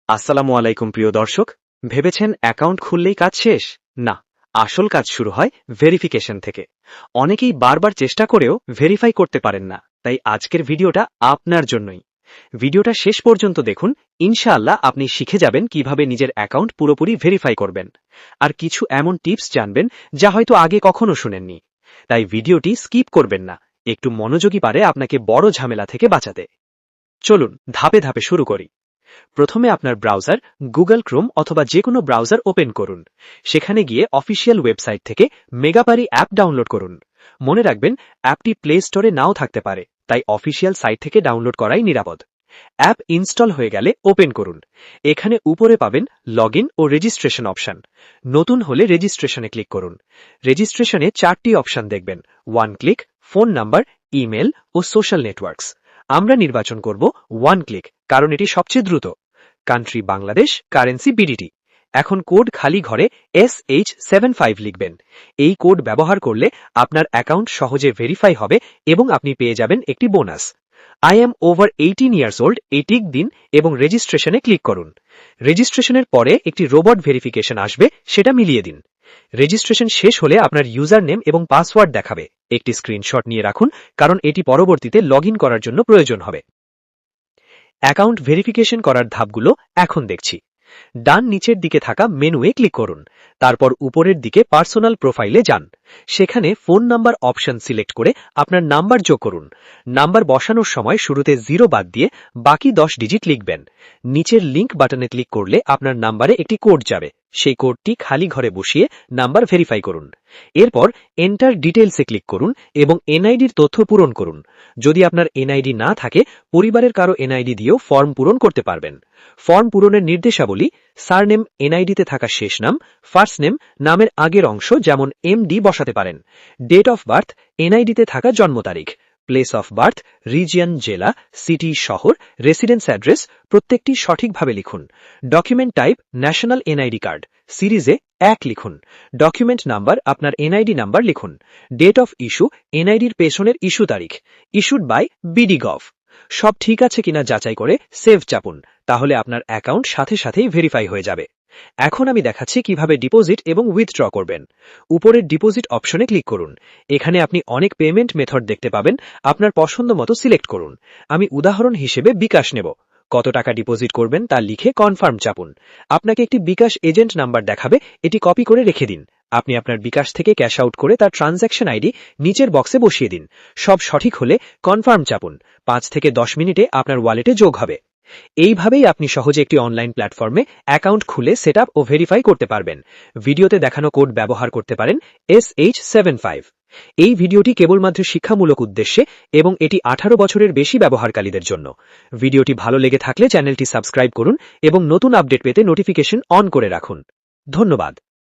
আসসালামু আলাইকুম প্রিয় দর্শক, ভেবেছেন অ্যাকাউন্ট খুললেই কাজ শেষ? না, আসল কাজ শুরু হয় ভেরিফিকেশন থেকে। অনেকেই বারবার চেষ্টা করেও ভেরিফাই করতে পারেন না, তাই আজকের ভিডিওটা আপনার জন্যই। ভিডিওটা শেষ পর্যন্ত দেখুন, ইনশাআল্লাহ আপনি শিখে যাবেন কিভাবে নিজের অ্যাকাউন্ট পুরোপুরি ভেরিফাই করবেন, আর কিছু এমন টিপস জানবেন যা হয়তো আগে কখনো শুনেননি। তাই ভিডিওটি স্কিপ করবেন না, একটু মনোযোগী পারে আপনাকে বড় ঝামেলা থেকে বাঁচাতে। চলুন ধাপে ধাপে শুরু করি। প্রথমে আপনার ব্রাউজার গুগল ক্রোম অথবা যে কোনো ব্রাউজার ওপেন করুন। সেখানে গিয়ে অফিসিয়াল ওয়েবসাইট থেকে মেগাপারি অ্যাপ ডাউনলোড করুন। মনে রাখবেন, অ্যাপটি প্লে স্টোরে নাও থাকতে পারে, তাই অফিসিয়াল সাইট থেকে ডাউনলোড করাই নিরাপদ। অ্যাপ ইনস্টল হয়ে গেলে ওপেন করুন। এখানে উপরে পাবেন লগইন ও রেজিস্ট্রেশন অপশন। নতুন হলে রেজিস্ট্রেশনে ক্লিক করুন। রেজিস্ট্রেশনে 4টি অপশন দেখবেন: one click, phone number, email ও সোশ্যাল নেটওয়ার্কস। আমরা নির্বাচন করব ওয়ান ক্লিক, কারণ এটি সবচেয়ে দ্রুত। Country Bangladesh, currency BDT. এখন কোড খালি ঘরে SH75 লিখবেন। এই কোড ব্যবহার করলে আপনার অ্যাকাউন্ট সহজে ভেরিফাই হবে এবং আপনি পেয়ে যাবেন একটি bonus. I am over 18 years old এই টিক দিন এবং রেজিস্ট্রেশনে ক্লিক করুন। রেজিস্ট্রেশনের পরে একটি রোবট ভেরিফিকেশন আসবে, সেটা মিলিয়ে দিন। রেজিস্ট্রেশন শেষ হলে আপনার ইউজার নেম এবং পাসওয়ার্ড দেখাবে। একটি স্ক্রিনশট নিয়ে রাখুন, কারণ এটি পরবর্তীতে লগ ইন করার জন্য প্রয়োজন হবে। অ্যাকাউন্ট ভেরিফিকেশন করার ধাপগুলো এখন দেখছি। ডান নিচের দিকে থাকা মেনুয়ে ক্লিক করুন। তারপর উপরের দিকে পার্সোনাল প্রোফাইলে যান। সেখানে ফোন নাম্বার অপশন সিলেক্ট করে আপনার নাম্বার যোগ করুন। নাম্বার বসানোর সময় শুরুতে 0 বাদ দিয়ে বাকি 10 ডিজিট লিখবেন। নিচের লিংক বাটনে ক্লিক করলে আপনার নাম্বারে একটি কোড যাবে। সেই কোডটি খালি ঘরে বসিয়ে নাম্বার ভেরিফাই করুন। এরপর এন্টার ডিটেইলসে ক্লিক করুন এবং এনআইডির তথ্য পূরণ করুন। যদি আপনার এনআইডি না থাকে, পরিবারের কারো এনআইডি দিয়েও ফর্ম পূরণ করতে পারবেন। ফর্ম পূরণের নির্দেশাবলী: সারনেম এনআইডিতে থাকা শেষ নাম, ফার্স্ট নেম নামের আগের অংশ যেমন এমডি বসাতে পারেন। ডেট অফ বার্থ এনআইডিতে থাকা জন্ম তারিখ। প্লেস অফ বার্থ রিজিয়ন, জেলা, সিটি, শহর, রেসিডেন্স অ্যাড্রেস প্রত্যেকটি সঠিকভাবে লিখুন। Document type national NID card. সিরিজে 1 লিখুন। ডকুমেন্ট নাম্বার আপনার এনআইডি নাম্বার লিখুন। ডেট অফ ইস্যু এনআইডির পেছনের ইস্যু তারিখ। Issued by BD gov. সব ঠিক আছে কিনা যাচাই করে সেভ চাপুন, তাহলে আপনার অ্যাকাউন্ট সাথে সাথেই ভেরিফাই হয়ে যাবে। এখন আমি দেখাচ্ছি কিভাবে ডিপোজিট এবং উইথড্র করবেন। উপরের ডিপোজিট অপশনে ক্লিক করুন। এখানে আপনি অনেক পেমেন্ট মেথড দেখতে পাবেন, আপনার পছন্দ মতো সিলেক্ট করুন। আমি উদাহরণ হিসেবে বিকাশ নেব। কত টাকা ডিপোজিট করবেন তা লিখে কনফার্ম চাপুন। আপনাকে একটি বিকাশ এজেন্ট নাম্বার দেখাবে, এটি কপি করে রেখে দিন। আপনি আপনার বিকাশ থেকে ক্যাশ আউট করে তার ট্রানজ্যাকশন আইডি নিচের বক্সে বসিয়ে দিন। সব সঠিক হলে কনফার্ম চাপুন। 5 থেকে 10 মিনিটে আপনার ওয়ালেটে যোগ হবে। এইভাবেই আপনি সহজে একটি অনলাইন প্ল্যাটফর্মে অ্যাকাউন্ট খুলে সেটআপ ও ভেরিফাই করতে পারবেন। ভিডিওতে দেখানো কোড ব্যবহার করতে পারেন SH75। এই ভিডিওটি কেবলমাত্র শিক্ষামূলক উদ্দেশ্যে এবং এটি 18 বছরের বেশি ব্যবহারকারীদের জন্য। ভিডিওটি ভালো লেগে থাকলে চ্যানেলটি সাবস্ক্রাইব করুন এবং নতুন আপডেট পেতে নোটিফিকেশন অন করে রাখুন। ধন্যবাদ।